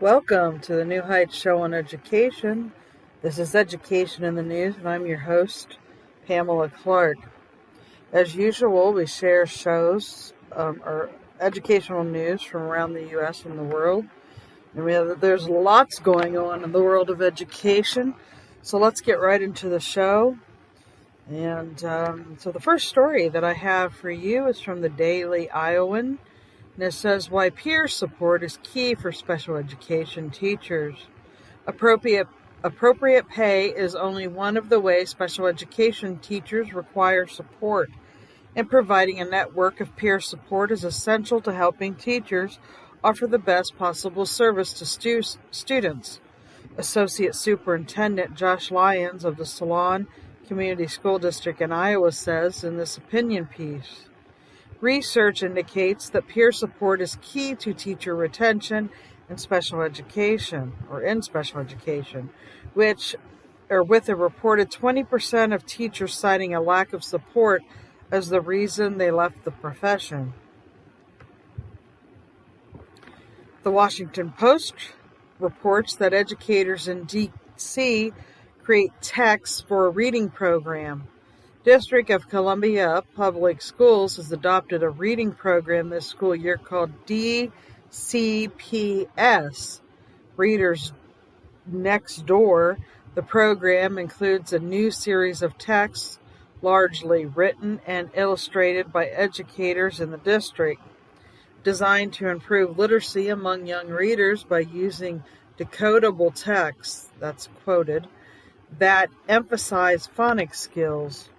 Welcome to the New Heights Show on Education. This is Education in the News, and I'm your host, Pamela Clark. As usual, we share shows or educational news from around the U.S. and the world. And there's lots going on in the world of education, so let's get right into the show. And so the first story that I have for you is from the Daily Iowan. And it says why peer support is key for special education teachers. Appropriate pay is only one of the ways special education teachers require support, and providing a network of peer support is essential to helping teachers offer the best possible service to students. Associate Superintendent Josh Lyons of the Salon Community School District in Iowa says in this opinion piece, research indicates that peer support is key to teacher retention in special education, with a reported 20% of teachers citing a lack of support as the reason they left the profession. The Washington Post reports that educators in D.C. create texts for a reading program. District of Columbia Public Schools has adopted a reading program this school year called DCPS, Readers Next Door. The program includes a new series of texts, largely written and illustrated by educators in the district, designed to improve literacy among young readers by using decodable texts, that's quoted, that emphasize phonics skills.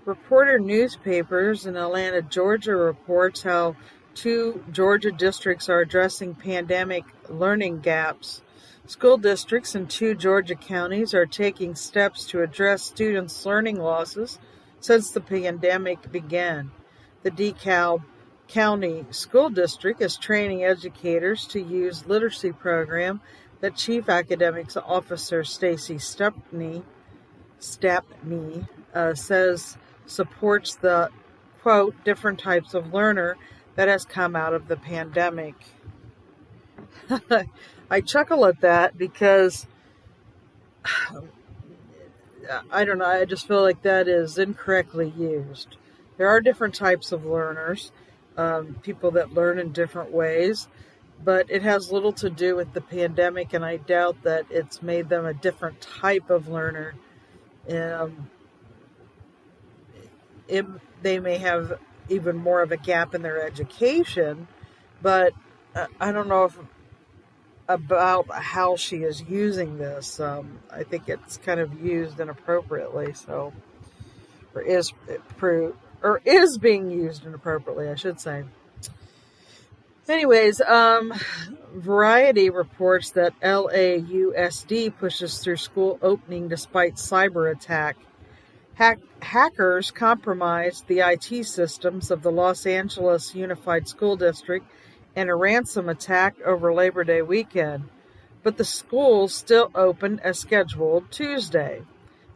Reporter Newspapers in Atlanta, Georgia reports how 2 Georgia districts are addressing pandemic learning gaps. School districts in 2 Georgia counties are taking steps to address students' learning losses since the pandemic began. The DeKalb County School District is training educators to use literacy program that Chief Academics Officer Stacy Stepney says supports the, quote, different types of learner that has come out of the pandemic. I chuckle at that because, I don't know, I just feel like that is incorrectly used. There are different types of learners, people that learn in different ways, but it has little to do with the pandemic, and I doubt that it's made them a different type of learner. They may have even more of a gap in their education, but I don't know about how she is using this. I think it's kind of used inappropriately, or is being used inappropriately, I should say. Anyways, Variety reports that LAUSD pushes through school opening despite cyber attack. Hackers compromised the IT systems of the Los Angeles Unified School District in a ransom attack over Labor Day weekend, but the schools still opened as scheduled Tuesday.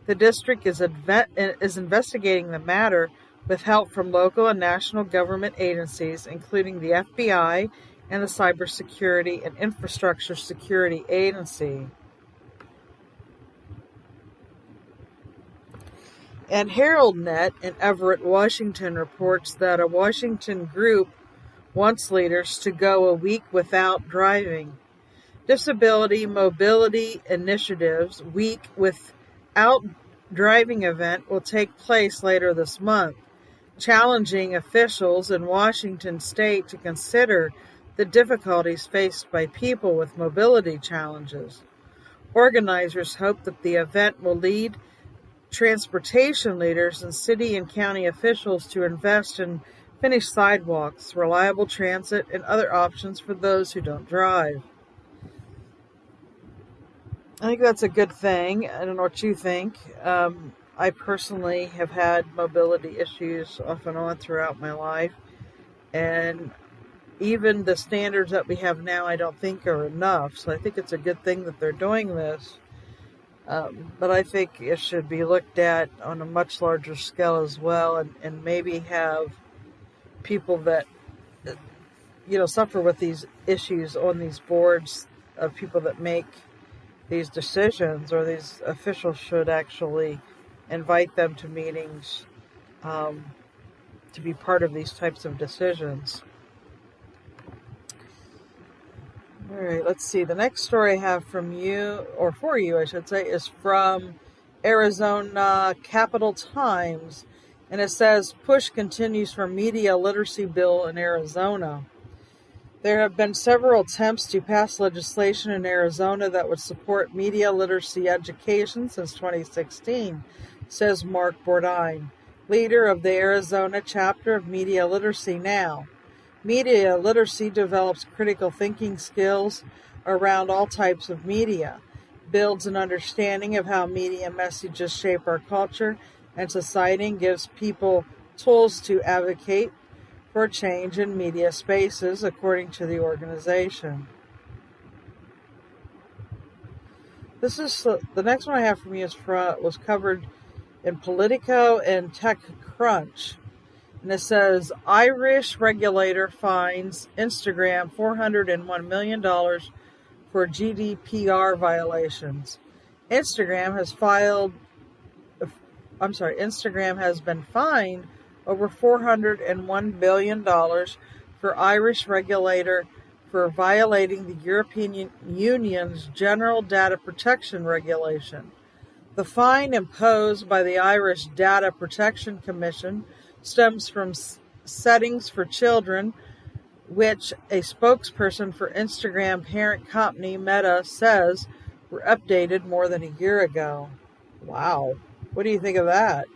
The district is investigating the matter with help from local and national government agencies, including the FBI and the Cybersecurity and Infrastructure Security Agency. And HeraldNet in Everett, Washington reports that a Washington group wants leaders to go a week without driving. Disability Mobility Initiative's Week Without Driving event will take place later this month, challenging officials in Washington state to consider the difficulties faced by people with mobility challenges. Organizers hope that the event will lead transportation leaders and city and county officials to invest in finished sidewalks, reliable transit, and other options for those who don't drive. I think that's a good thing. I don't know what you think. I personally have had mobility issues off and on throughout my life, and even the standards that we have now I don't think are enough, so I think it's a good thing that they're doing this. But I think it should be looked at on a much larger scale as well, and maybe have people that suffer with these issues on these boards of people that make these decisions, or these officials should actually invite them to meetings to be part of these types of decisions. All right, let's see. The next story I have from you, or for you, I should say, is from Arizona Capital Times, and it says, push continues for media literacy bill in Arizona. There have been several attempts to pass legislation in Arizona that would support media literacy education since 2016, says Mark Bordine, leader of the Arizona chapter of Media Literacy Now. Media literacy develops critical thinking skills around all types of media, builds an understanding of how media messages shape our culture and society, and gives people tools to advocate for change in media spaces, according to the organization. This is the next one I have from you was covered in Politico and TechCrunch. And it says, Irish regulator fines Instagram $401 million for GDPR violations. Instagram has been fined over $401 billion for Irish regulator for violating the European Union's General Data Protection Regulation. The fine imposed by the Irish Data Protection Commission stems from settings for children, which a spokesperson for Instagram parent company Meta says were updated more than a year ago. Wow. What do you think of that?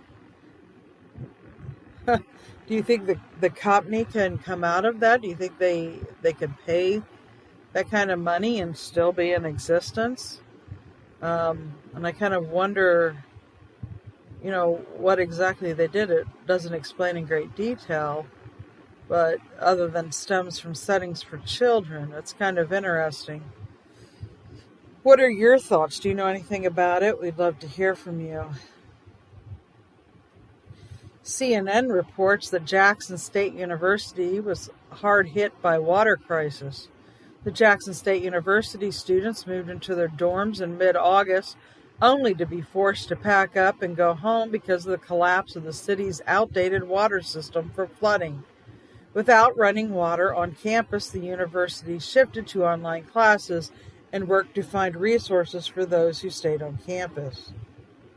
Do you think the company can come out of that? Do you think they can pay that kind of money and still be in existence? And I kind of wonder, what exactly they did. It doesn't explain in great detail, but other than stems from settings for children, it's kind of interesting. What are your thoughts? Do you know anything about it? We'd love to hear from you. CNN reports that Jackson State University was hard hit by water crisis. The Jackson State University students moved into their dorms in mid-August, only to be forced to pack up and go home because of the collapse of the city's outdated water system for flooding. Without running water on campus, the university shifted to online classes and worked to find resources for those who stayed on campus.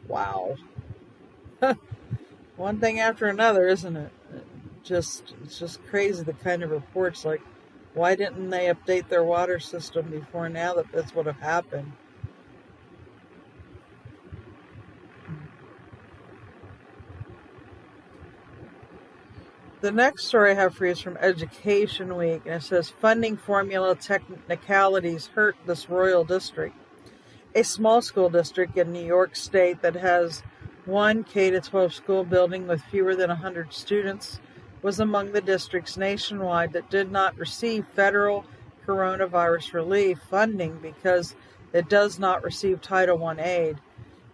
Wow. One thing after another, isn't it? It's just crazy, the kind of reports like, why didn't they update their water system before now that this would have happened? The next story I have for you is from Education Week, and it says, funding formula technicalities hurt this rural district. A small school district in New York State that has one K-12 school building with fewer than 100 students was among the districts nationwide that did not receive federal coronavirus relief funding because it does not receive Title I aid.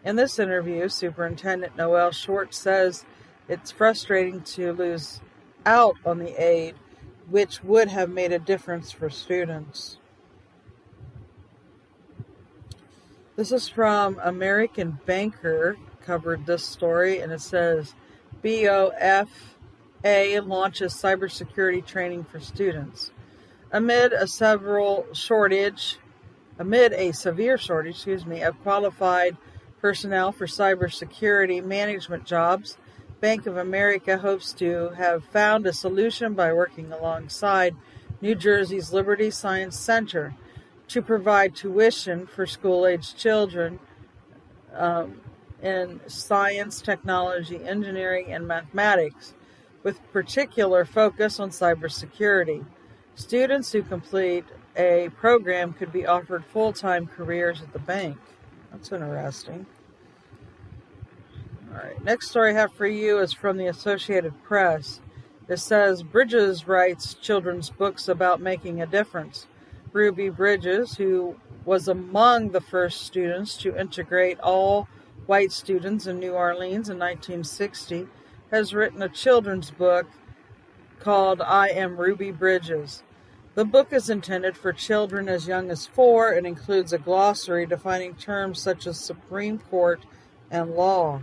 In this interview, Superintendent Noel Short says it's frustrating to lose out on the aid, which would have made a difference for students. This is from American Banker, covered this story, and it says, BOFA launches cybersecurity training for students. Amid a severe shortage, of qualified personnel for cybersecurity management jobs, Bank of America hopes to have found a solution by working alongside New Jersey's Liberty Science Center to provide tuition for school-aged children in science, technology, engineering, and mathematics, with particular focus on cybersecurity. Students who complete a program could be offered full-time careers at the bank. That's interesting. All right, next story I have for you is from the Associated Press. It says, Bridges writes children's books about making a difference. Ruby Bridges, who was among the first students to integrate all white students in New Orleans in 1960, has written a children's book called I Am Ruby Bridges. The book is intended for children as young as 4 and includes a glossary defining terms such as Supreme Court and law.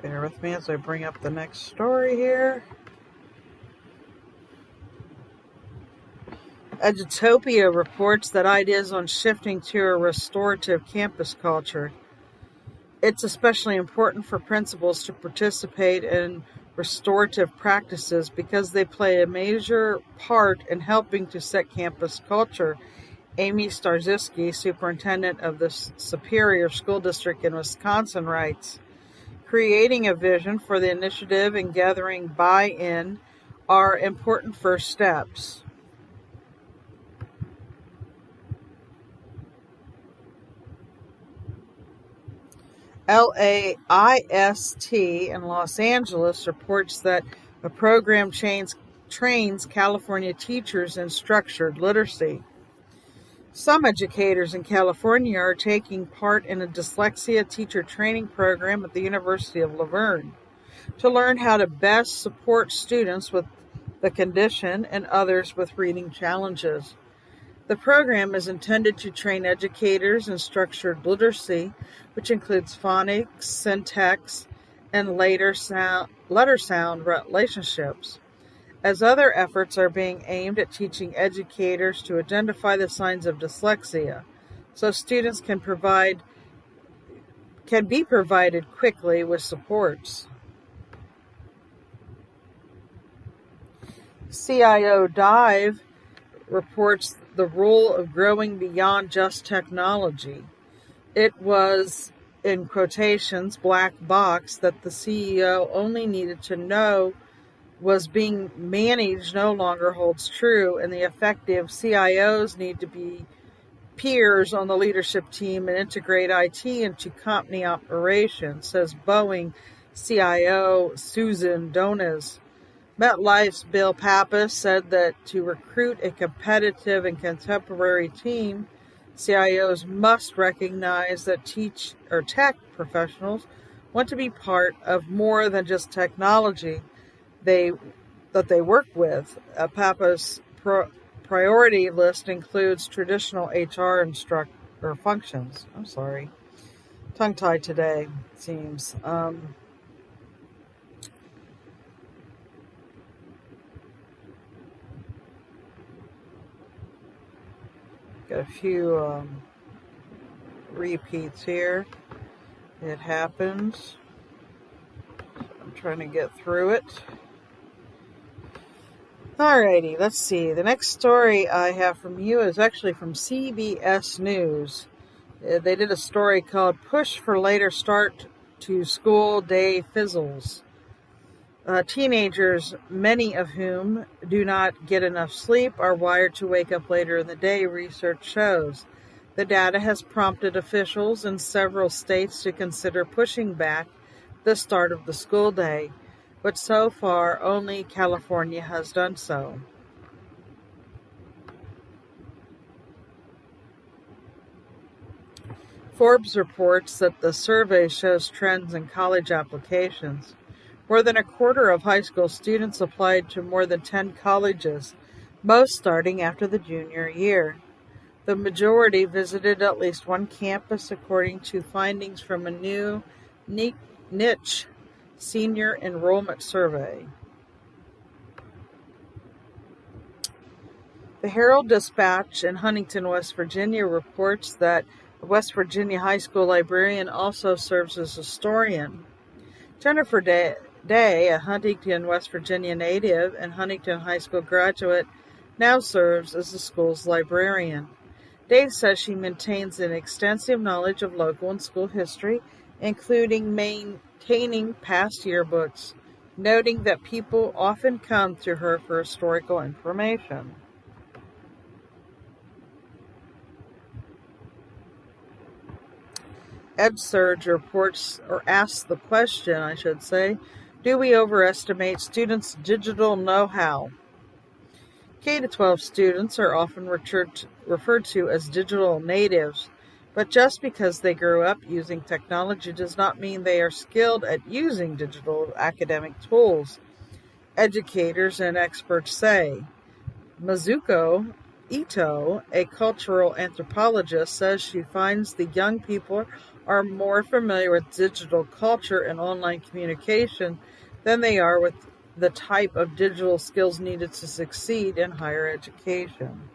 Bear with me as I bring up the next story here. Edutopia reports that ideas on shifting to a restorative campus culture. It's especially important for principals to participate in restorative practices because they play a major part in helping to set campus culture. Amy Starzycki, superintendent of the Superior School District in Wisconsin, writes, creating a vision for the initiative and gathering buy-in are important first steps. LAIST in Los Angeles reports that a program trains California teachers in structured literacy. Some educators in California are taking part in a dyslexia teacher training program at the University of Laverne to learn how to best support students with the condition and others with reading challenges. The program is intended to train educators in structured literacy, which includes phonics, syntax, and letter sound relationships, as other efforts are being aimed at teaching educators to identify the signs of dyslexia, so students can be provided quickly with supports. CIO Dive reports the role of growing beyond just technology. It was, in quotations, black box that the CEO only needed to know was being managed no longer holds true, and the effective CIOs need to be peers on the leadership team and integrate IT into company operations, says Boeing CIO Susan Dones. MetLife's Bill Pappas said that to recruit a competitive and contemporary team, CIOs must recognize that tech professionals want to be part of more than just technology that they work with. Pappas' priority list includes traditional HR functions. I'm sorry, tongue-tied today, it seems. Got a few repeats here. It happens. I'm trying to get through it. Alrighty, let's see. The next story I have from you is actually from CBS News. They did a story called Push for Later Start to School Day Fizzles. Teenagers, many of whom do not get enough sleep, are wired to wake up later in the day, research shows. The data has prompted officials in several states to consider pushing back the start of the school day, but so far only California has done so. Forbes reports that the survey shows trends in college applications. More than a quarter of high school students applied to more than 10 colleges, most starting after the junior year. The majority visited at least one campus, according to findings from a new niche senior enrollment survey. The Herald-Dispatch in Huntington, West Virginia reports that a West Virginia high school librarian also serves as historian. Jennifer Day, a Huntington, West Virginia native and Huntington High School graduate, now serves as the school's librarian. Day says she maintains an extensive knowledge of local and school history, including maintaining past yearbooks, noting that people often come to her for historical information. EdSurge asks the question, do we overestimate students' digital know-how? K-12 students are often referred to as digital natives, But just because they grew up using technology does not mean they are skilled at using digital academic tools, educators and experts say. Mizuko Ito, a cultural anthropologist, says she finds the young people are more familiar with digital culture and online communication than they are with the type of digital skills needed to succeed in higher education.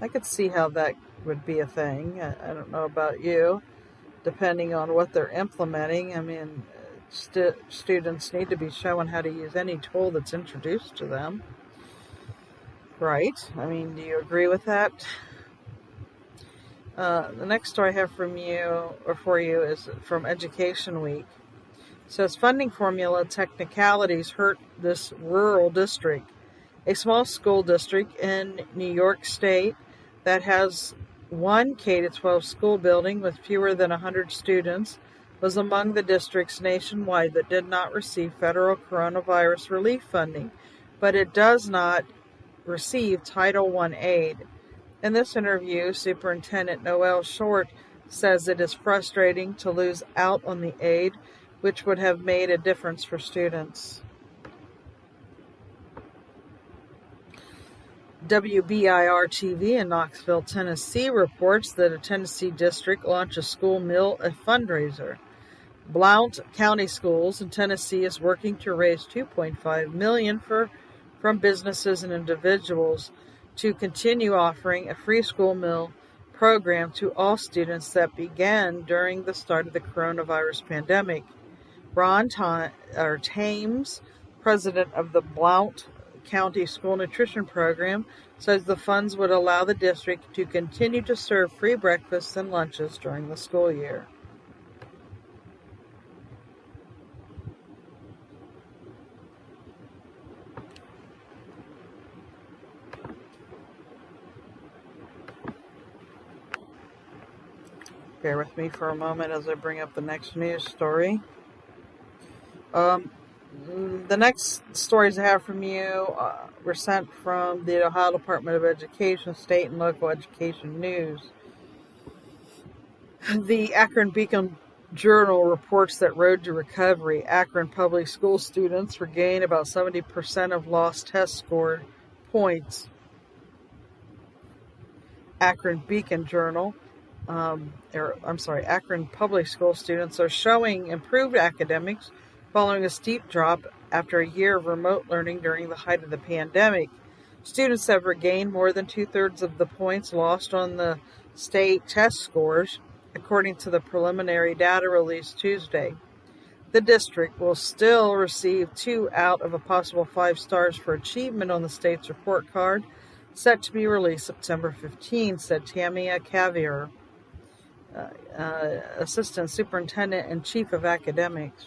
I could see how that would be a thing. I don't know about you, depending on what they're implementing. I mean, students need to be shown how to use any tool that's introduced to them. Right? I mean, do you agree with that? The next story I have for you is from Education Week. It says funding formula technicalities hurt this rural district. A small school district in New York State that has one K-12 school building with fewer than 100 students was among the districts nationwide that did not receive federal coronavirus relief funding, but it does not receive Title I aid. In this interview, Superintendent Noel Short says it is frustrating to lose out on the aid, which would have made a difference for students. WBIR-TV in Knoxville, Tennessee reports that a Tennessee district launched a school meal fundraiser. Blount County Schools in Tennessee is working to raise $2.5 million from businesses and individuals to continue offering a free school meal program to all students that began during the start of the coronavirus pandemic. Ron Thames, president of the Blount County School Nutrition Program, says the funds would allow the district to continue to serve free breakfasts and lunches during the school year. Bear with me for a moment as I bring up the next news story. The next stories I have from you were sent from the Ohio Department of Education, State and Local Education News. The Akron Beacon Journal reports that Road to Recovery, Akron public school students regain about 70% of lost test score points. Akron Beacon Journal, Akron public school students are showing improved academics following a steep drop after a year of remote learning during the height of the pandemic. Students have regained more than two-thirds of the points lost on the state test scores, according to the preliminary data released Tuesday. The district will still receive 2 out of a possible 5 stars for achievement on the state's report card, set to be released September 15, said Tamia Cavier, Assistant Superintendent and Chief of Academics.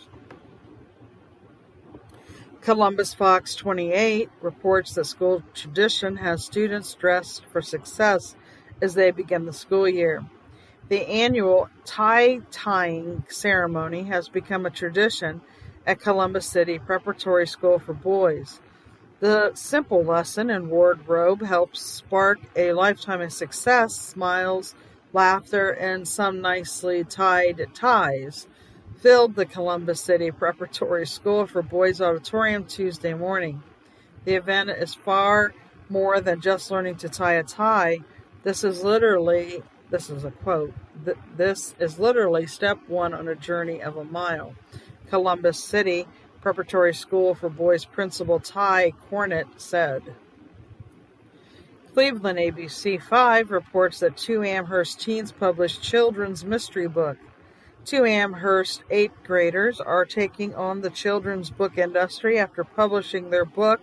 Columbus Fox 28 reports that school tradition has students dressed for success as they begin the school year. The annual tie-tying ceremony has become a tradition at Columbus City Preparatory School for Boys. The simple lesson in wardrobe helps spark a lifetime of success, smiles, laughter, and some nicely tied ties filled the Columbus City Preparatory School for Boys auditorium Tuesday morning. The event is far more than just learning to tie a tie. This is a quote, this is literally step one on a journey of a mile. Columbus City Preparatory School for Boys Principal Ty Cornett said. Cleveland ABC 5 reports that 2 Amherst teens published children's mystery book. 2 Amherst 8th graders are taking on the children's book industry after publishing their book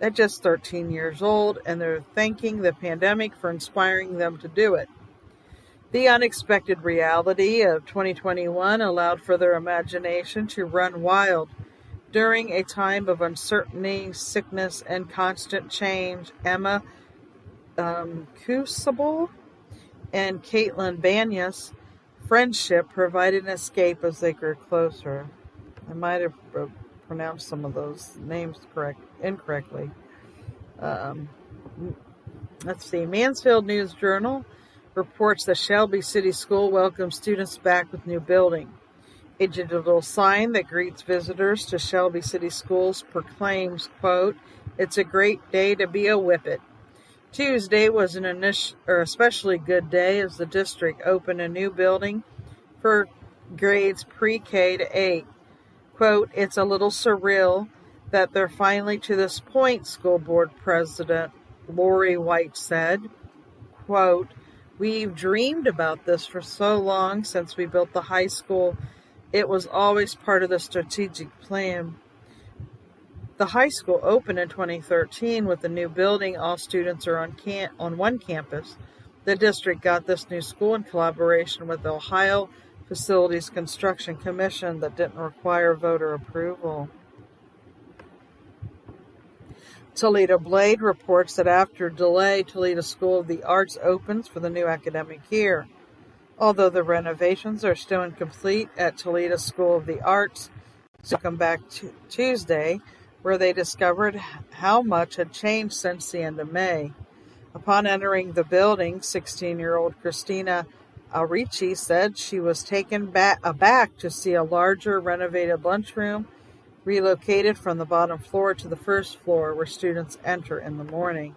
at just 13 years old, and they're thanking the pandemic for inspiring them to do it. The unexpected reality of 2021 allowed for their imagination to run wild. During a time of uncertainty, sickness, and constant change, Emma Cusable and Caitlin Banyas' friendship provided an escape as they grew closer. I might have pronounced some of those names incorrectly. Let's see. Mansfield News Journal reports that Shelby City School welcomes students back with new building. A digital sign that greets visitors to Shelby City Schools proclaims, quote, "It's a great day to be a Whippet." Tuesday was an especially good day as the district opened a new building for grades pre-K to 8. Quote, "It's a little surreal that they're finally to this point," school board president Lori White said. Quote, "We've dreamed about this for so long since we built the high school. It was always part of the strategic plan." The high school opened in 2013 with the new building. All students are on one campus. The district got this new school in collaboration with the Ohio Facilities Construction Commission that didn't require voter approval. Toledo Blade reports that after delay, Toledo School of the Arts opens for the new academic year. Although the renovations are still incomplete at Toledo School of the Arts, so come back Tuesday, where they discovered how much had changed since the end of May. Upon entering the building, 16-year-old Christina Aurici said she was taken aback to see a larger renovated lunchroom relocated from the bottom floor to the first floor where students enter in the morning.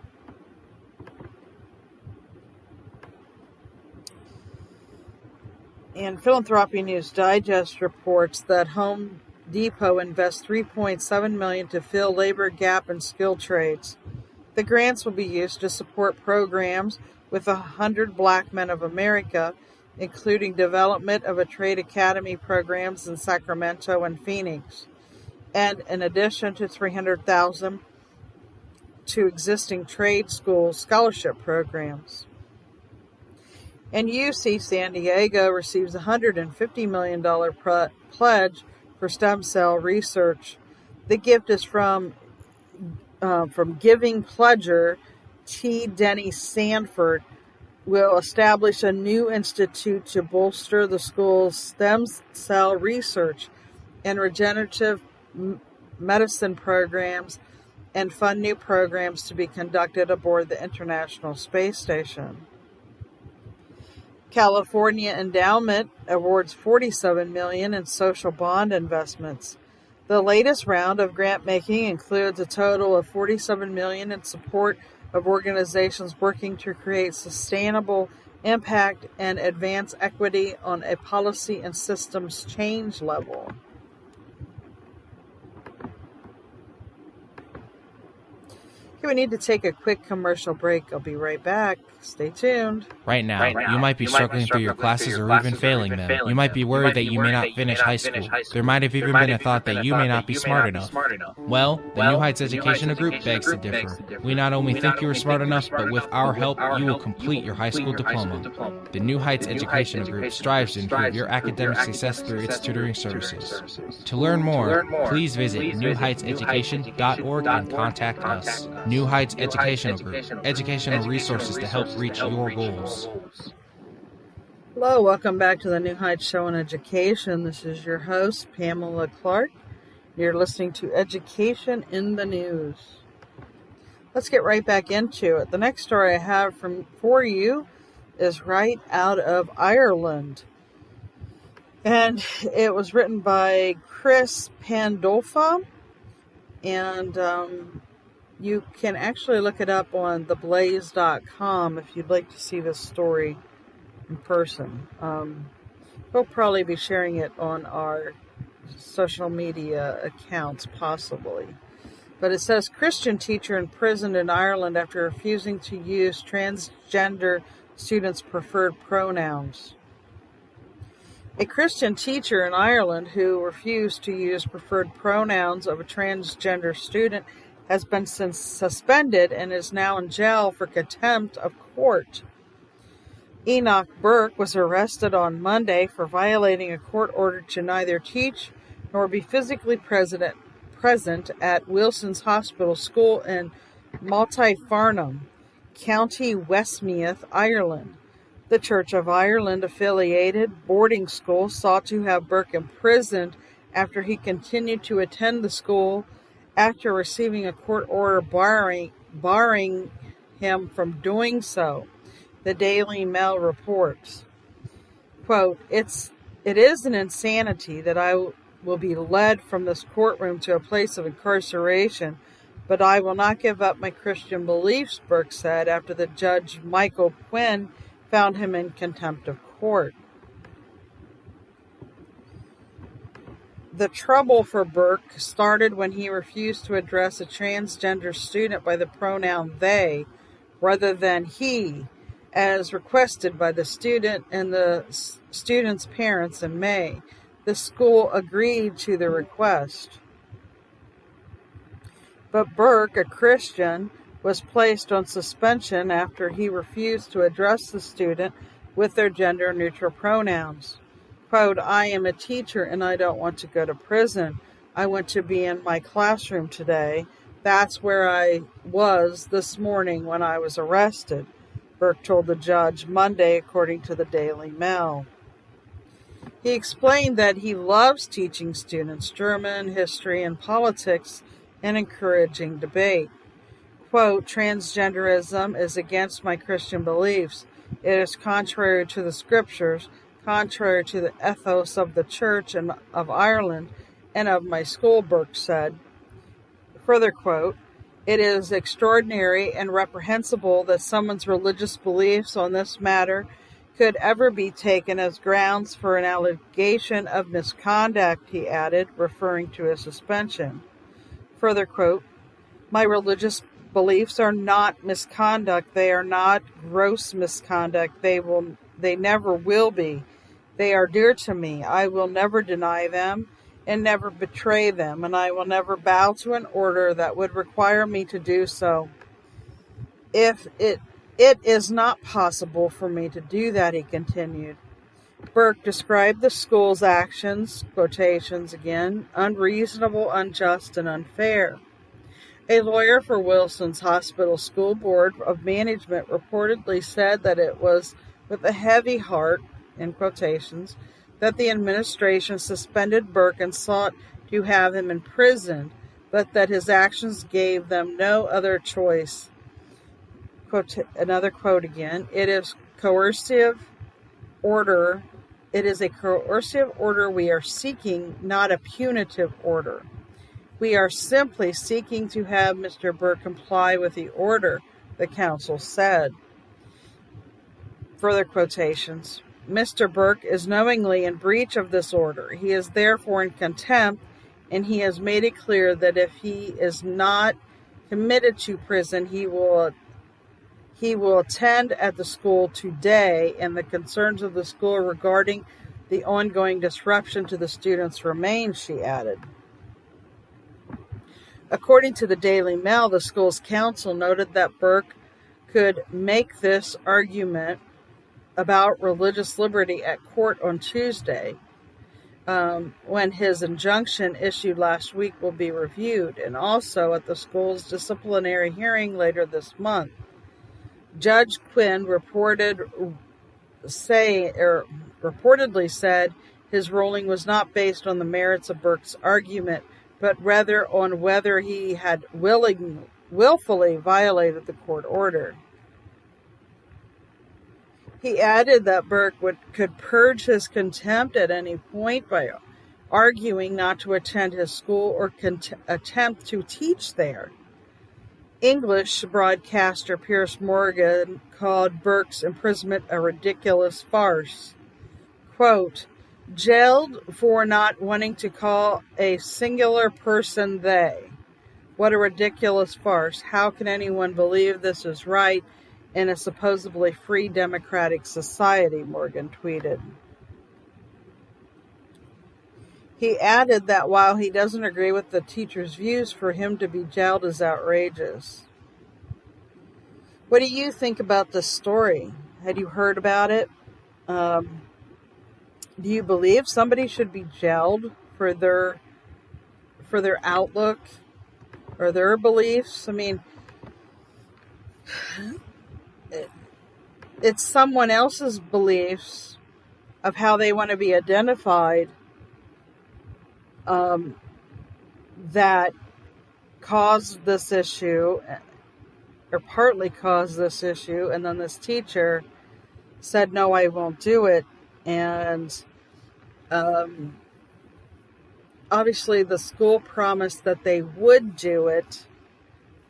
And Philanthropy News Digest reports that Home Depot invests $3.7 million to fill labor gap in skilled trades. The grants will be used to support programs with 100 Black Men of America, including development of a trade academy programs in Sacramento and Phoenix, and in addition to $300,000 to existing trade school scholarship programs. And UC San Diego receives a $150 million pledge for stem cell research. The gift is from giving pledger T. Denny Sanford, will establish a new institute to bolster the school's stem cell research and regenerative medicine programs and fund new programs to be conducted aboard the International Space Station. California Endowment awards $47 million in social bond investments. The latest round of grant making includes a total of $47 million in support of organizations working to create sustainable impact and advance equity on a policy and systems change level. Okay, we need to take a quick commercial break. I'll be right back. Stay tuned. Right now, you might be struggling through your classes or even failing them. You might be worried that you may not finish high school. There might have even been a thought that you may not be smart enough. Well, the New Heights Educational Group begs to differ. We not only think you are smart enough, but with our help, you will complete your high school diploma. The New Heights Educational Group strives to improve your academic success through its tutoring services. To learn more, please visit newheightseducation.org and contact us. New Heights Educational Group, educational resources to help reach your goals. Hello, welcome back to the New Heights Show on Education. This is your host, Pamela Clark. You're listening to Education in the News. Let's get right back into it. The next story I have for you is right out of Ireland. And it was written by Chris Pandolfa. And you can actually look it up on theblaze.com if you'd like to see this story in person. We'll probably be sharing it on our social media accounts, possibly. But it says, Christian teacher imprisoned in Ireland after refusing to use transgender students' preferred pronouns. A Christian teacher in Ireland who refused to use preferred pronouns of a transgender student has been suspended and is now in jail for contempt of court. Enoch Burke was arrested on Monday for violating a court order to neither teach nor be physically present at Wilson's Hospital School in Multyfarnham, County Westmeath, Ireland. The Church of Ireland affiliated boarding school sought to have Burke imprisoned after he continued to attend the school after receiving a court order barring him from doing so. The Daily Mail reports, quote, it is an insanity that I will be led from this courtroom to a place of incarceration, but I will not give up my Christian beliefs, Burke said after the judge Michael Quinn found him in contempt of court. The trouble for Burke started when he refused to address a transgender student by the pronoun they rather than he, as requested by the student and the student's parents in May. The school agreed to the request. But Burke, a Christian, was placed on suspension after he refused to address the student with their gender-neutral pronouns. Quote, I am a teacher and I don't want to go to prison. I want to be in my classroom today. That's where I was this morning when I was arrested, Burke told the judge Monday, according to the Daily Mail. He explained that he loves teaching students German, history, and politics and encouraging debate. Quote, transgenderism is against my Christian beliefs. It is contrary to the scriptures, contrary to the ethos of the Church and of Ireland and of my school, Burke said. Further quote, it is extraordinary and reprehensible that someone's religious beliefs on this matter could ever be taken as grounds for an allegation of misconduct, he added, referring to his suspension. Further quote, my religious beliefs are not misconduct. They are not gross misconduct. They never will be. They are dear to me. I will never deny them and never betray them, and I will never bow to an order that would require me to do so. If it is not possible for me to do that, he continued. Burke described the school's actions, quotations again, unreasonable, unjust, and unfair. A lawyer for Wilson's Hospital School Board of Management reportedly said that it was with a heavy heart, in quotations, that the administration suspended Burke and sought to have him imprisoned, but that his actions gave them no other choice. Another quote again, it is a coercive order we are seeking, not a punitive order. We are simply seeking to have Mr. Burke comply with the order, the council said. Further quotations. Mr. Burke is knowingly in breach of this order. He is therefore in contempt, and he has made it clear that if he is not committed to prison, he will attend at the school today, and the concerns of the school regarding the ongoing disruption to the students remain, she added. According to the Daily Mail, the school's council noted that Burke could make this argument about religious liberty at court on Tuesday, when his injunction issued last week will be reviewed, and also at the school's disciplinary hearing later this month. Judge Quinn reportedly said his ruling was not based on the merits of Burke's argument, but rather on whether he had willfully violated the court order. He added that Burke could purge his contempt at any point by arguing not to attend his school or attempt to teach there. English broadcaster Piers Morgan called Burke's imprisonment a ridiculous farce. Quote, jailed for not wanting to call a singular person they. What a ridiculous farce. How can anyone believe this is right in a supposedly free democratic society, Morgan tweeted. He added that while he doesn't agree with the teacher's views, for him to be jailed is outrageous. What do you think about this story? Had you heard about it? Do you believe somebody should be jailed for their outlook or their beliefs? I mean, it's someone else's beliefs of how they want to be identified that caused this issue, or partly caused this issue, and then this teacher said, no, I won't do it. And obviously the school promised that they would do it,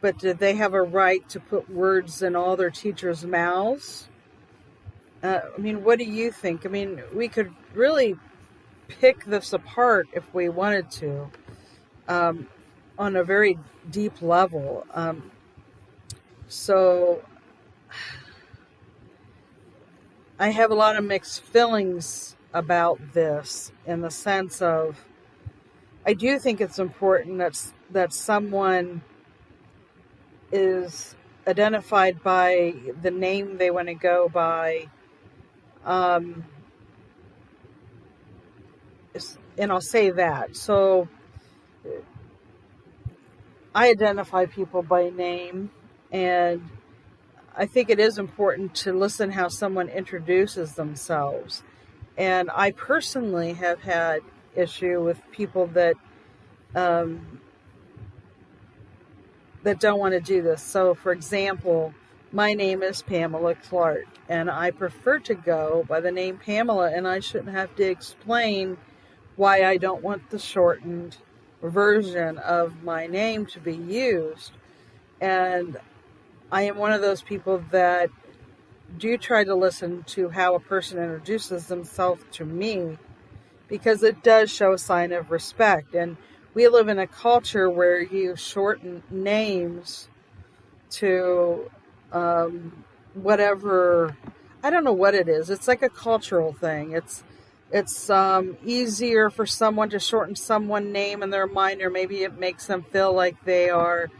but did they have a right to put words in all their teachers' mouths? What do you think? We could really pick this apart if we wanted to, on a very deep level. So I have a lot of mixed feelings about this, in the sense of, I do think it's important that someone is identified by the name they want to go by. And I'll say that. So I identify people by name, and I think it is important to listen how someone introduces themselves. And I personally have had issue with people that don't want to do this. So, for example, my name is Pamela Clark, and I prefer to go by the name Pamela, and I shouldn't have to explain why I don't want the shortened version of my name to be used. And I am one of those people that do try to listen to how a person introduces themselves to me, because it does show a sign of respect. And we live in a culture where you shorten names to whatever, I don't know what it is. It's like a cultural thing. It's easier for someone to shorten someone's name in their mind, or maybe it makes them feel like they are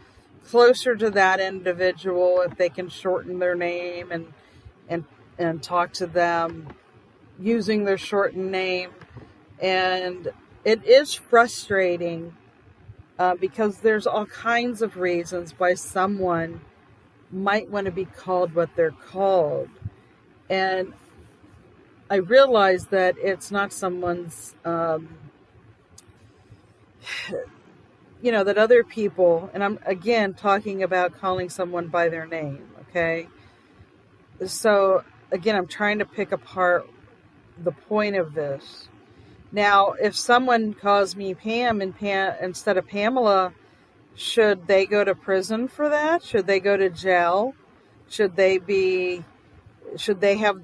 closer to that individual if they can shorten their name and talk to them using their shortened name. And it is frustrating because there's all kinds of reasons why someone might want to be called what they're called. And I realize that it's not someone's, that other people, and I'm again talking about calling someone by their name, okay? So again, I'm trying to pick apart the point of this. Now, if someone calls me Pam instead of Pamela, should they go to prison for that? Should they go to jail? Should they have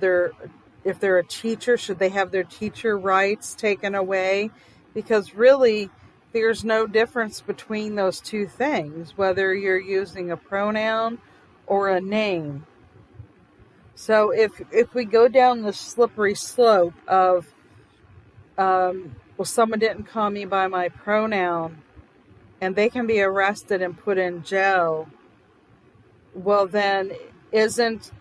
if they're a teacher, should they have their teacher rights taken away? Because really, there's no difference between those two things, whether you're using a pronoun or a name. So if we go down the slippery slope of, someone didn't call me by my pronoun, and they can be arrested and put in jail, well then, isn't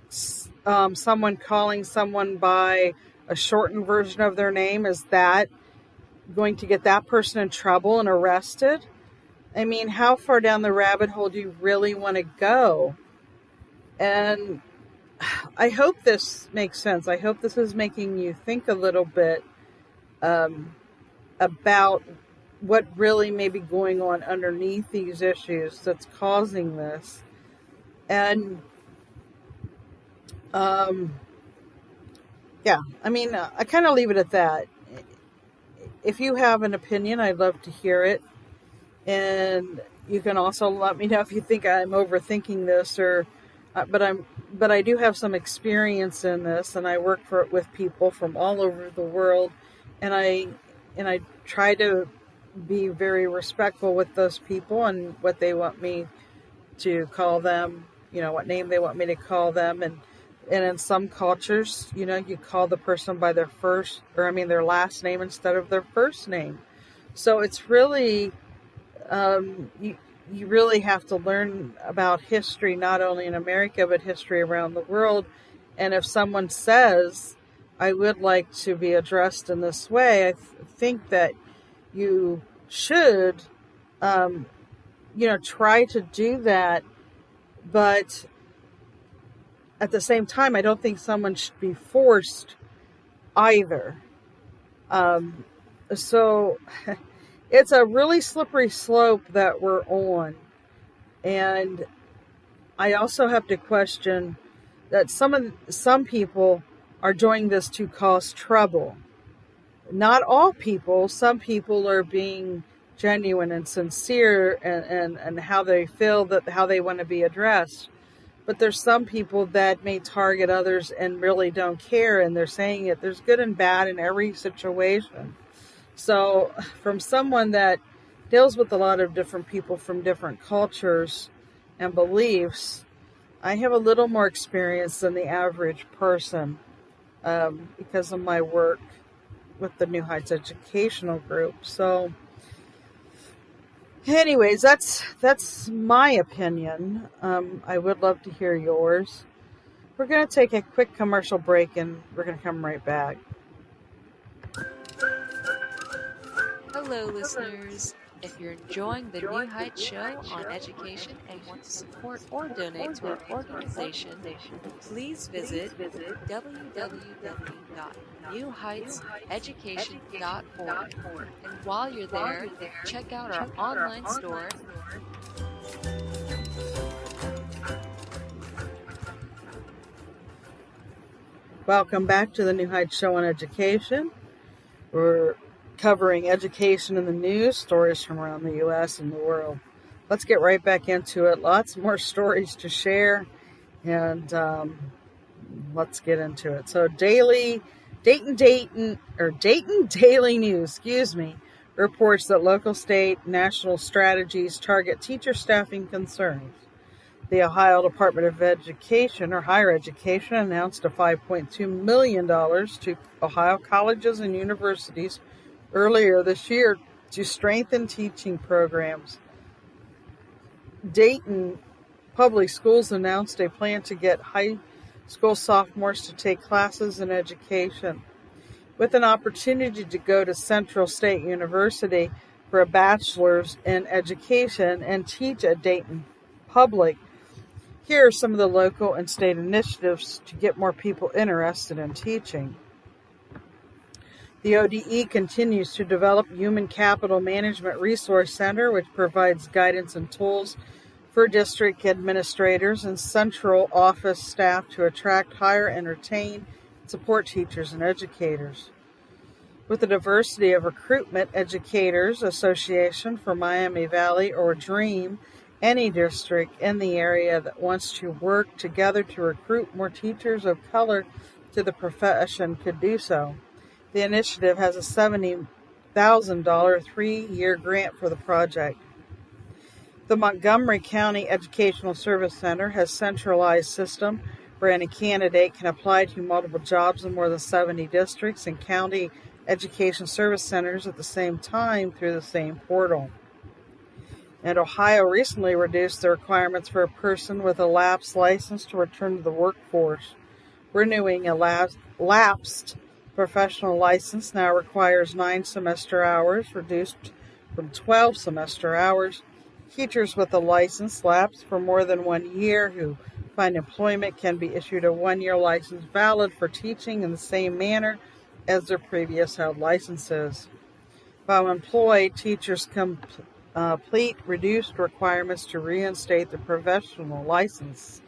someone calling someone by a shortened version of their name, is that going to get that person in trouble and arrested? How far down the rabbit hole do you really want to go? And I hope this makes sense. I hope this is making you think a little bit about what really may be going on underneath these issues that's causing this. And I kind of leave it at that. If you have an opinion, I'd love to hear it. And you can also let me know if you think I'm overthinking this, but I do have some experience in this, and I work with people from all over the world, and I try to be very respectful with those people and what they want me to call them, what name they want me to call them. And in some cultures, you call the person by their their last name instead of their first name. So it's really, you really have to learn about history, not only in America, but history around the world. And if someone says, I would like to be addressed in this way, I think that you should, try to do that. But at the same time, I don't think someone should be forced either. So it's a really slippery slope that we're on. And I also have to question, that some people are doing this to cause trouble. Not all people. Some people are being genuine and sincere and how they feel, that how they want to be addressed. But there's some people that may target others and really don't care, and they're saying it. There's good and bad in every situation. So from someone that deals with a lot of different people from different cultures and beliefs, I have a little more experience than the average person because of my work with the New Heights Educational Group. So anyways, that's my opinion. I would love to hear yours. We're going to take a quick commercial break and we're going to come right back. Hello, listeners. If you're enjoying the New Heights show on education and want to support or donate to our organization, please visit www.newheightseducation.org. And while you're there, check out our online store. Welcome back to the New Heights show on education. We're covering education in the news, stories from around the U.S. and the world. Let's get right back into it. Lots more stories to share, and let's get into it. So Dayton Daily News, reports that local, state, national strategies target teacher staffing concerns. The Ohio Department of Education, or Higher Education, announced a $5.2 million to Ohio colleges and universities earlier this year to strengthen teaching programs. Dayton Public Schools announced a plan to get high school sophomores to take classes in education, with an opportunity to go to Central State University for a bachelor's in education and teach at Dayton Public. Here are some of the local and state initiatives to get more people interested in teaching. The ODE continues to develop Human Capital Management Resource Center, which provides guidance and tools for district administrators and central office staff to attract, hire, and retain, and support teachers and educators. With the Diversity of Recruitment Educators Association for Miami Valley, or DREAM, any district in the area that wants to work together to recruit more teachers of color to the profession could do so. The initiative has a $70,000 3-year grant for the project. The Montgomery County Educational Service Center has a centralized system where any candidate can apply to multiple jobs in more than 70 districts and county education service centers at the same time through the same portal. And Ohio recently reduced the requirements for a person with a lapsed license to return to the workforce. Renewing a lapsed professional license now requires 9 semester hours, reduced from 12 semester hours. Teachers with a license lapsed for more than 1 year who find employment can be issued a 1-year license valid for teaching in the same manner as their previous held licenses. While employed, teachers complete reduced requirements to reinstate the professional license.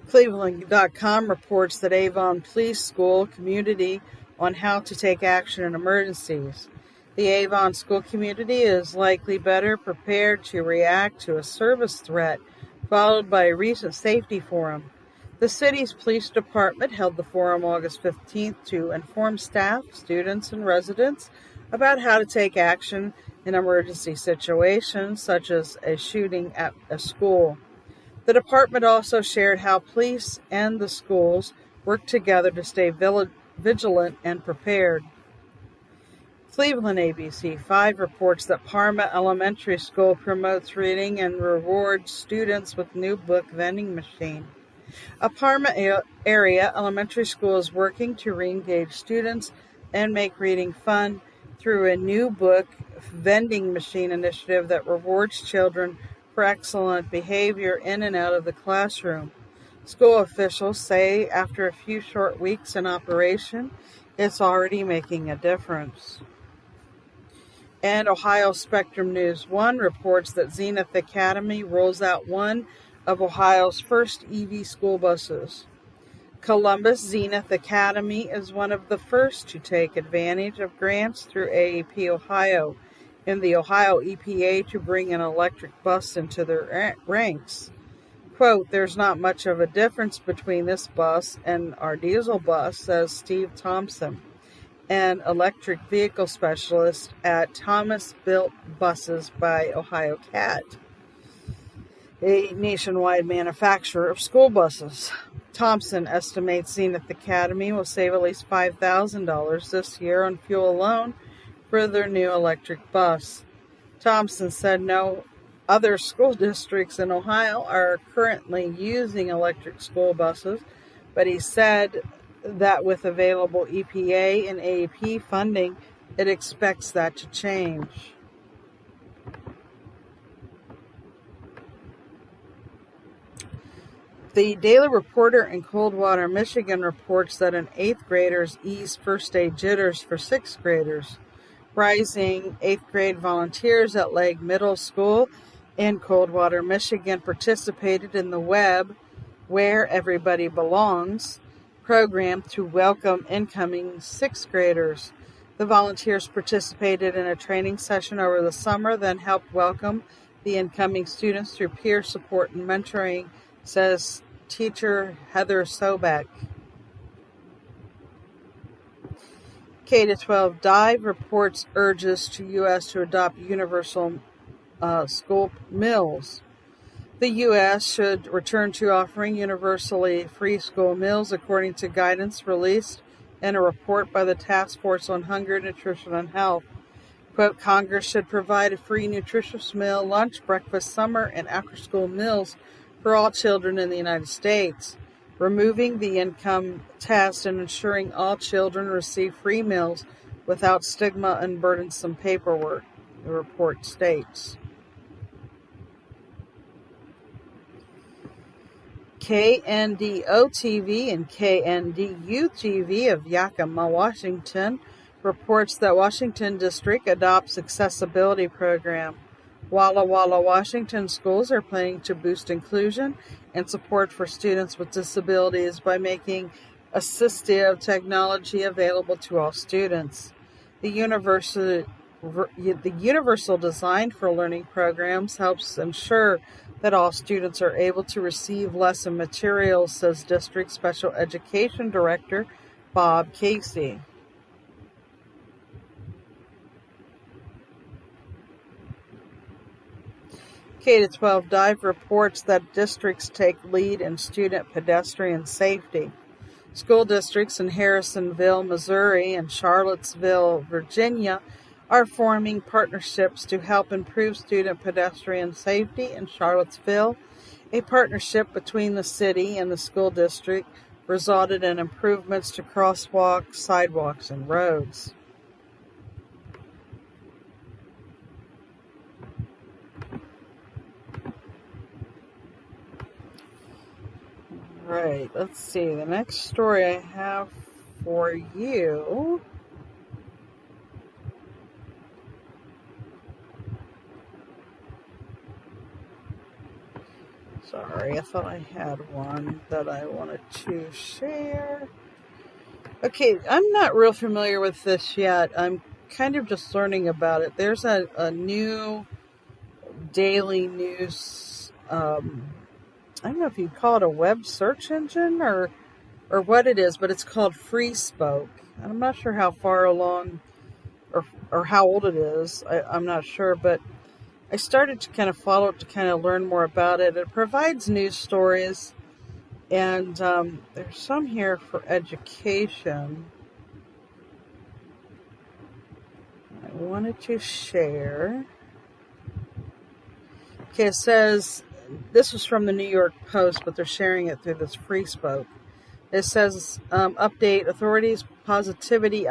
Cleveland.com reports that Avon Police School community on how to take action in emergencies. The Avon school community is likely better prepared to react to a service threat followed by a recent safety forum. The city's police department held the forum August 15th to inform staff, students, and residents about how to take action in emergency situations such as a shooting at a school. The department also shared how police and the schools work together to stay vigilant and prepared. Cleveland ABC 5 reports that Parma Elementary School promotes reading and rewards students with new book vending machine. A Parma area elementary school is working to re-engage students and make reading fun through a new book vending machine initiative that rewards children for excellent behavior in and out of the classroom. School officials say after a few short weeks in operation, it's already making a difference. And Ohio Spectrum News 1 reports that Zenith Academy rolls out one of Ohio's first EV school buses. Columbus Zenith Academy is one of the first to take advantage of grants through AAP Ohio and the Ohio EPA to bring an electric bus into their ranks. Quote, "There's not much of a difference between this bus and our diesel bus," says Steve Thompson, an electric vehicle specialist at Thomas Built Buses by Ohio Cat, a nationwide manufacturer of school buses. Thompson estimates Zenith Academy will save at least $5,000 this year on fuel alone for their new electric bus. Thompson said no other school districts in Ohio are currently using electric school buses, but he said that with available EPA and AAP funding, it expects that to change. The Daily Reporter in Coldwater, Michigan reports that an 8th graders eased first day jitters for 6th graders. Rising 8th grade volunteers at Legg Middle School in Coldwater, Michigan participated in the Web Where Everybody Belongs program to welcome incoming 6th graders. The volunteers participated in a training session over the summer, then helped welcome the incoming students through peer support and mentoring, says teacher Heather Sobek. K-12 Dive reports urges to U.S. to adopt universal school meals. The U.S. should return to offering universally free school meals, according to guidance released in a report by the Task Force on Hunger, Nutrition, and Health. Quote, "Congress should provide a free nutritious meal, lunch, breakfast, summer, and after-school meals for all children in the United States, removing the income test and ensuring all children receive free meals without stigma and burdensome paperwork," the report states. KNDO-TV and KNDU-TV of Yakima, Washington, reports that Washington District adopts accessibility program. Walla Walla, Washington schools are planning to boost inclusion and support for students with disabilities by making assistive technology available to all students. The universal design for learning programs helps ensure that all students are able to receive lesson materials, says District Special Education Director Bob Casey. K-12 Dive reports that districts take lead in student pedestrian safety. School districts in Harrisonville, Missouri, and Charlottesville, Virginia, are forming partnerships to help improve student pedestrian safety in Charlottesville. A partnership between the city and the school district resulted in improvements to crosswalks, sidewalks, and roads. Right, let's see. The next story I have for you sorry, I thought I had one that I wanted to share. Okay, I'm not real familiar with this yet. I'm kind of just learning about it. There's a new daily news, I don't know if you'd call it a web search engine or what it is, but it's called Free Spoke. And I'm not sure how far along or how old it is. I'm not sure, but I started to kind of follow it to kind of learn more about it. It provides news stories, and there's some here for education I wanted to share. Okay, it says, this was from the New York Post, but they're sharing it through this Free Spoke. It says, update, authorities positivity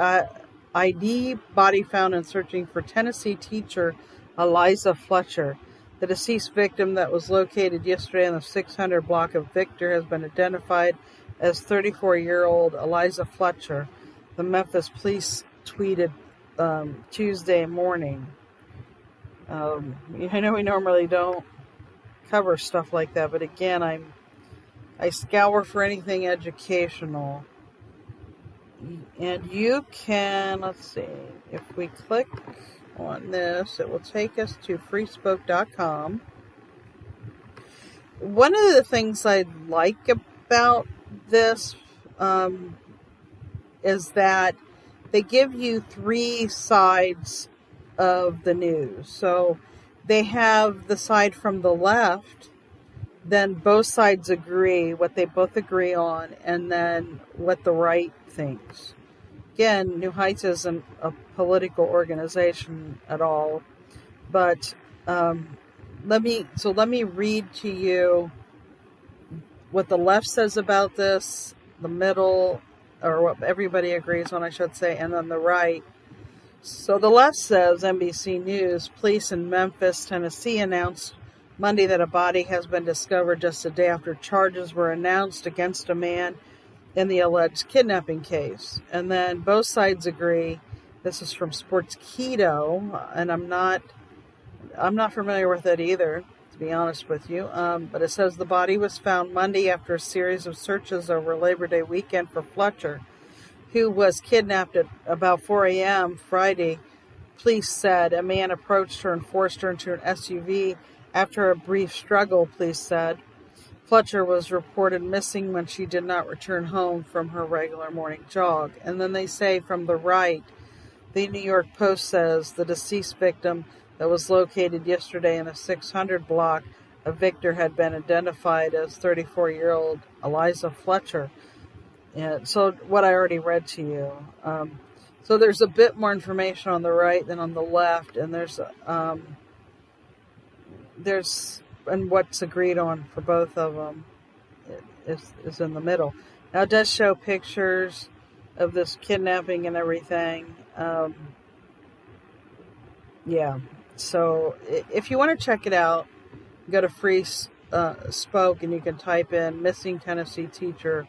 ID body found in searching for Tennessee teacher Eliza Fletcher. The deceased victim that was located yesterday on the 600 block of Victor has been identified as 34-year-old Eliza Fletcher. The Memphis police tweeted Tuesday morning. I know we normally don't cover stuff like that. But again, I scour for anything educational. And you can, let's see, if we click on this, it will take us to freespoke.com. One of the things I like about this is that they give you 3 sides of the news. So they have the side from the left, then both sides agree, what they both agree on, and then what the right thinks. Again, New Heights isn't a political organization at all, but let me read to you what the left says about this, the middle, or what everybody agrees on, I should say, and then the right. So the left says, NBC News, police in Memphis, Tennessee announced Monday that a body has been discovered just a day after charges were announced against a man in the alleged kidnapping case. And then both sides agree. This is from Sports Keto, and I'm not familiar with it either, to be honest with you. But it says the body was found Monday after a series of searches over Labor Day weekend for Fletcher, who was kidnapped at about 4 a.m. Friday. Police said a man approached her and forced her into an SUV. After a brief struggle, police said, Fletcher was reported missing when she did not return home from her regular morning jog. And then they say from the right, the New York Post says the deceased victim that was located yesterday in a 600 block of Victor had been identified as 34-year-old Eliza Fletcher. And so what I already read to you. So there's a bit more information on the right than on the left, and there's and what's agreed on for both of them is in the middle. Now it does show pictures of this kidnapping and everything. Yeah. So if you want to check it out, go to Free Spoke and you can type in missing Tennessee teacher,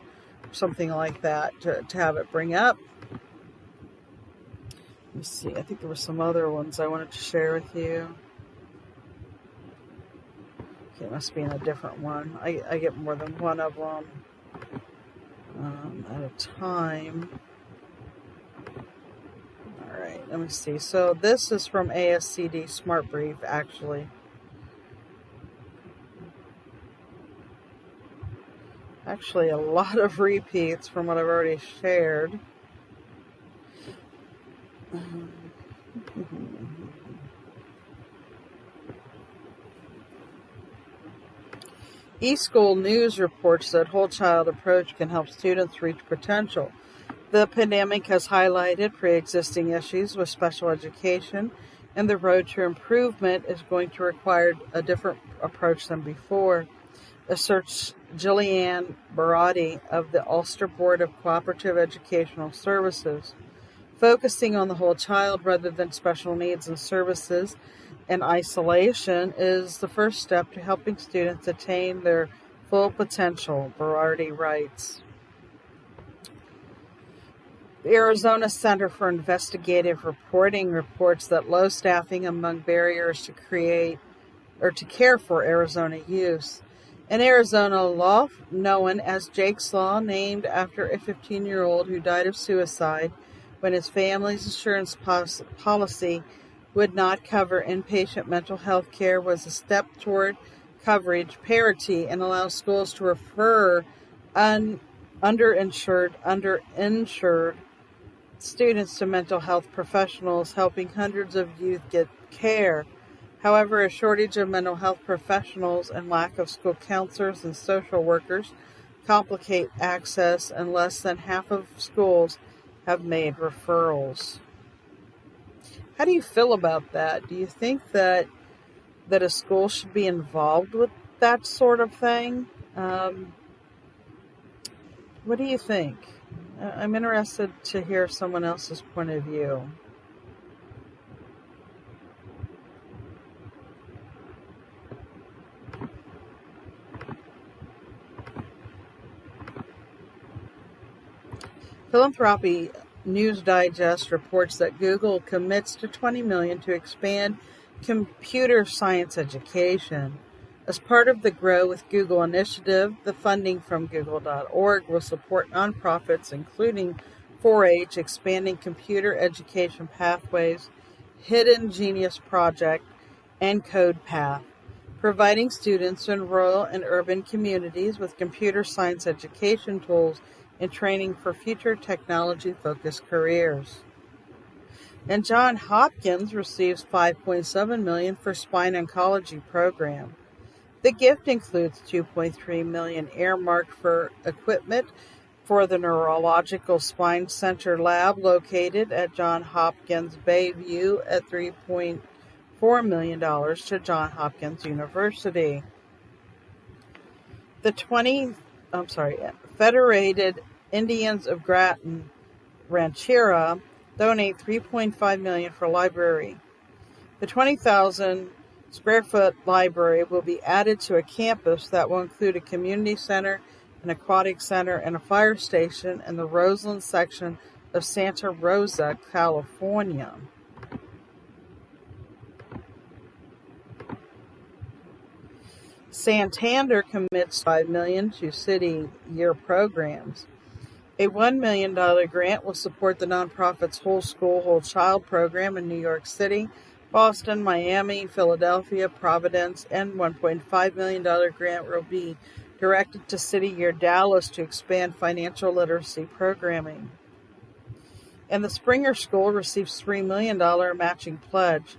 something like that, to have it bring up. Let me see. I think there were some other ones I wanted to share with you. Okay, it must be in a different one. I get more than one of them at a time. All right, let me see. So this is from ASCD Smart Brief, actually. Actually, a lot of repeats from what I've already shared. eSchool News reports that whole child approach can help students reach potential. The pandemic has highlighted pre-existing issues with special education, and the road to improvement is going to require a different approach than before, asserts Jillian Barotti of the Ulster Board of Cooperative Educational Services. Focusing on the whole child rather than special needs and services and isolation is the first step to helping students attain their full potential, Barotti writes. The Arizona Center for Investigative Reporting reports that low staffing among barriers to care for Arizona youth. An Arizona law known as Jake's Law, named after a 15-year-old who died of suicide when his family's insurance policy would not cover inpatient mental health care, was a step toward coverage parity and allows schools to refer underinsured students to mental health professionals, helping hundreds of youth get care. However, a shortage of mental health professionals and lack of school counselors and social workers complicate access, and less than half of schools have made referrals. How do you feel about that? Do you think that a school should be involved with that sort of thing? What do you think? I'm interested to hear someone else's point of view. Philanthropy News Digest reports that Google commits to $20 million to expand computer science education. As part of the Grow with Google initiative, the funding from Google.org will support nonprofits including 4-H, Expanding Computer Education Pathways, Hidden Genius Project, and CodePath, providing students in rural and urban communities with computer science education tools and training for future technology-focused careers. And Johns Hopkins receives $5.7 million for spine oncology program. The gift includes $2.3 million earmarked for equipment for the Neurological Spine Center lab located at Johns Hopkins Bayview at $3.4 million to Johns Hopkins University. The Federated Indians of Grattan Rancheria donate $3.5 million for library. The 20,000 square foot library will be added to a campus that will include a community center, an aquatic center, and a fire station in the Roseland section of Santa Rosa, California. Santander commits $5 million to city year programs. A $1 million grant will support the nonprofit's Whole School, Whole Child program in New York City, Boston, Miami, Philadelphia, Providence, and $1.5 million grant will be directed to City Year Dallas to expand financial literacy programming. And the Springer School receives $3 million matching pledge.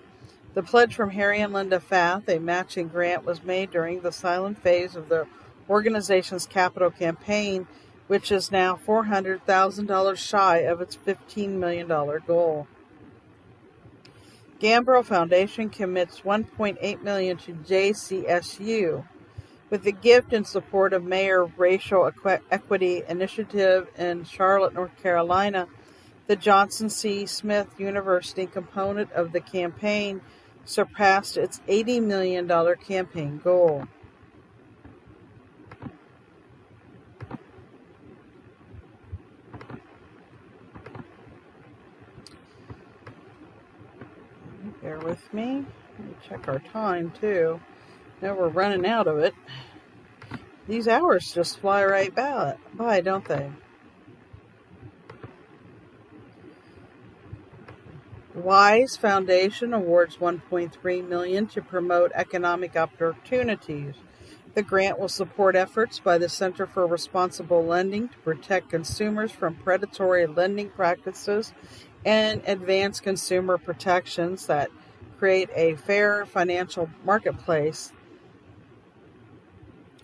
The pledge from Harry and Linda Fath, a matching grant, was made during the silent phase of the organization's capital campaign, which is now $400,000 shy of its $15 million goal. Gambrill Foundation commits $1.8 million to JCSU, with the gift in support of Mayor Racial Equity Initiative in Charlotte, North Carolina. The Johnson C. Smith University component of the campaign surpassed its $80 million campaign goal. Bear with me. Let me check our time, too. Now we're running out of it. These hours just fly right by, don't they? Wise Foundation awards $1.3 million to promote economic opportunities. The grant will support efforts by the Center for Responsible Lending to protect consumers from predatory lending practices and advance consumer protections that create a fair financial marketplace.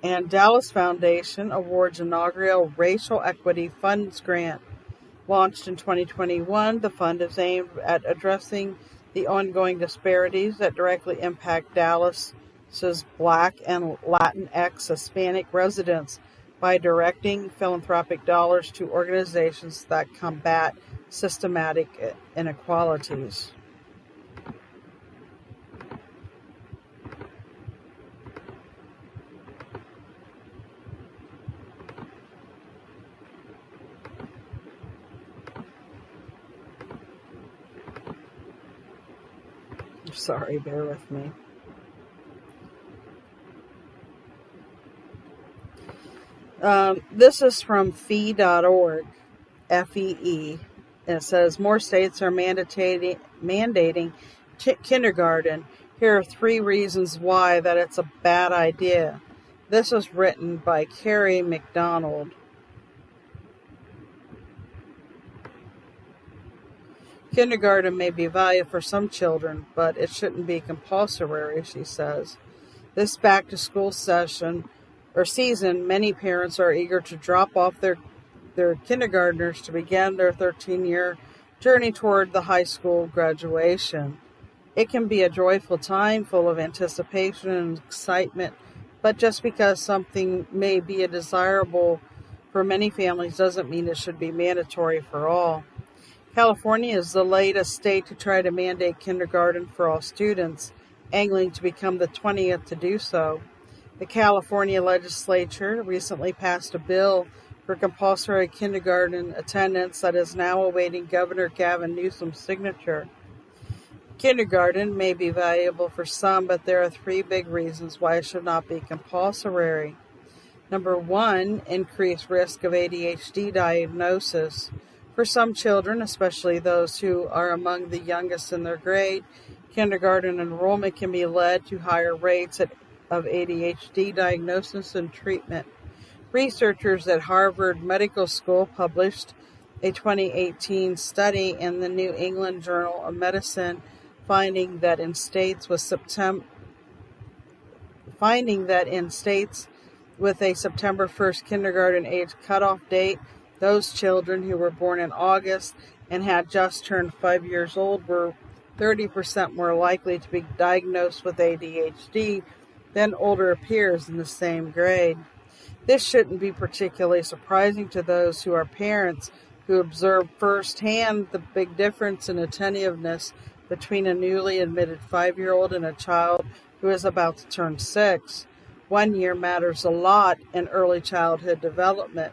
And Dallas Foundation awards inaugural Racial Equity Funds Grant. Launched in 2021, the fund is aimed at addressing the ongoing disparities that directly impact Dallas's Black and Latinx Hispanic residents by directing philanthropic dollars to organizations that combat systematic inequalities. Sorry, bear with me. This is from fee.org, FEE, and it says more states are mandating kindergarten. Here are 3 reasons why that it's a bad idea. This was written by Carrie McDonald. Kindergarten may be valuable for some children, but it shouldn't be compulsory, she says. This back-to-school season, many parents are eager to drop off their kindergartners to begin their 13-year journey toward the high school graduation. It can be a joyful time full of anticipation and excitement, but just because something may be desirable for many families doesn't mean it should be mandatory for all. California is the latest state to try to mandate kindergarten for all students, angling to become the 20th to do so. The California legislature recently passed a bill for compulsory kindergarten attendance that is now awaiting Governor Gavin Newsom's signature. Kindergarten may be valuable for some, but there are 3 big reasons why it should not be compulsory. Number 1, increased risk of ADHD diagnosis. For some children, especially those who are among the youngest in their grade, kindergarten enrollment can be led to higher rates of ADHD diagnosis and treatment. Researchers at Harvard Medical School published a 2018 study in the New England Journal of Medicine finding that in states with a September 1st kindergarten age cutoff date, those children who were born in August and had just turned 5 years old were 30% more likely to be diagnosed with ADHD than older peers in the same grade. This shouldn't be particularly surprising to those who are parents who observe firsthand the big difference in attentiveness between a newly admitted 5-year-old and a child who is about to turn 6. 1 year matters a lot in early childhood development.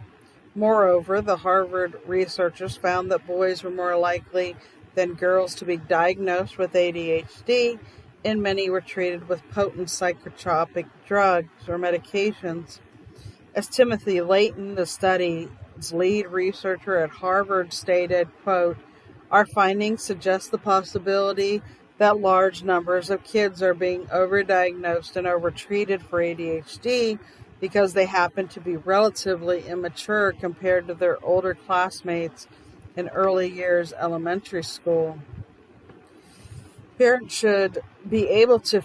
Moreover, the Harvard researchers found that boys were more likely than girls to be diagnosed with ADHD, and many were treated with potent psychotropic drugs or medications. As Timothy Layton, the study's lead researcher at Harvard, stated, quote, "Our findings suggest the possibility that large numbers of kids are being overdiagnosed and overtreated for ADHD because they happen to be relatively immature compared to their older classmates in early years elementary school." Parents should be able to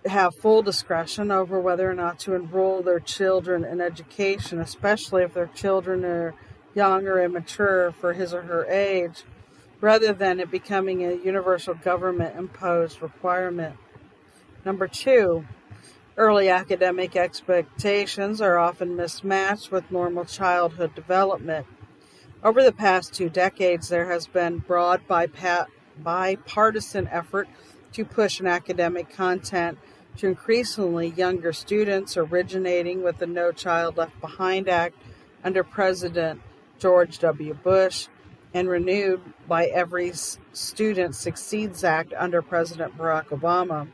have full discretion over whether or not to enroll their children in education, especially if their children are young or immature for his or her age, rather than it becoming a universal government-imposed requirement. Number 2, early academic expectations are often mismatched with normal childhood development. Over the past 2 decades, there has been broad bipartisan effort to push an academic content to increasingly younger students, originating with the No Child Left Behind Act under President George W. Bush and renewed by Every Student Succeeds Act under President Barack Obama.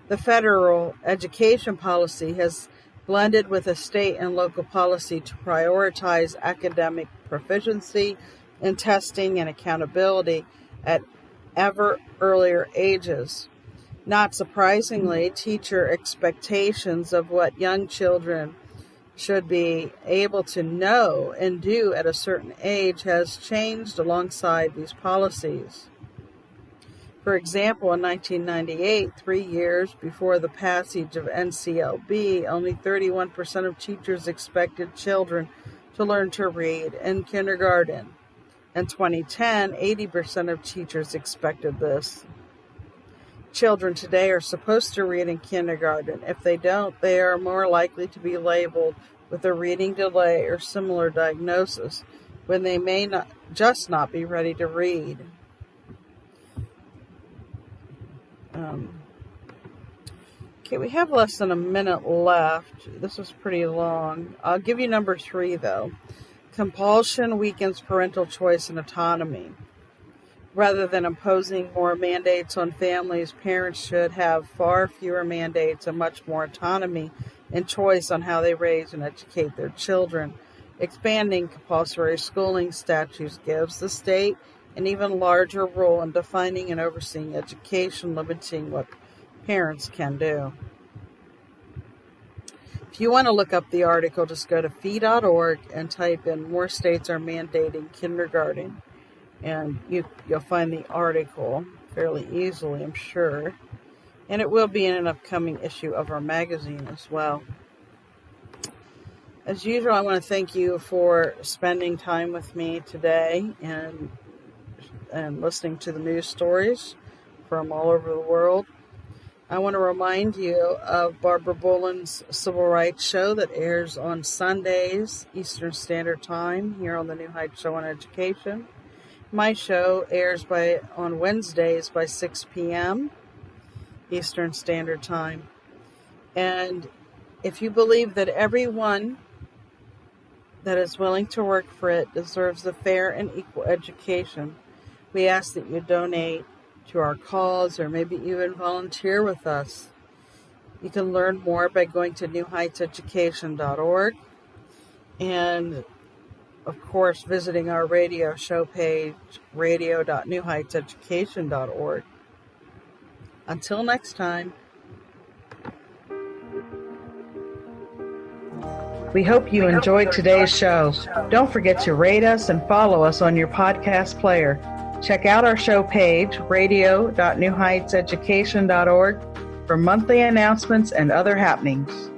The federal education policy has blended with a state and local policy to prioritize academic proficiency in testing and accountability at ever earlier ages. Not surprisingly, teacher expectations of what young children should be able to know and do at a certain age has changed alongside these policies. For example, in 1998, 3 years before the passage of NCLB, only 31% of teachers expected children to learn to read in kindergarten. In 2010, 80% of teachers expected this. Children today are supposed to read in kindergarten. If they don't, they are more likely to be labeled with a reading delay or similar diagnosis when they may not be ready to read. Okay, we have less than a minute left. This was pretty long. I'll give you number 3, though. Compulsion weakens parental choice and autonomy. Rather than imposing more mandates on families, parents should have far fewer mandates and much more autonomy and choice on how they raise and educate their children. Expanding compulsory schooling statutes gives the state an even larger role in defining and overseeing education, limiting what parents can do. If you want to look up the article, just go to fee.org and type in "more states are mandating kindergarten," and you'll find the article fairly easily, I'm sure. And it will be in an upcoming issue of our magazine as well. As usual, I want to thank you for spending time with me today and listening to the news stories from all over the world. I want to remind you of Barbara Boland's Civil Rights Show that airs on Sundays, Eastern Standard Time, here on the New Heights Show on Education. My show airs on Wednesdays by 6 p.m. Eastern Standard Time. And if you believe that everyone that is willing to work for it deserves a fair and equal education, we ask that you donate to our cause, or maybe even volunteer with us. You can learn more by going to newheightseducation.org and, of course, visiting our radio show page, radio.newheightseducation.org. Until next time. We hope you enjoyed today's show. Don't forget to rate us and follow us on your podcast player. Check out our show page, radio.newheightseducation.org, for monthly announcements and other happenings.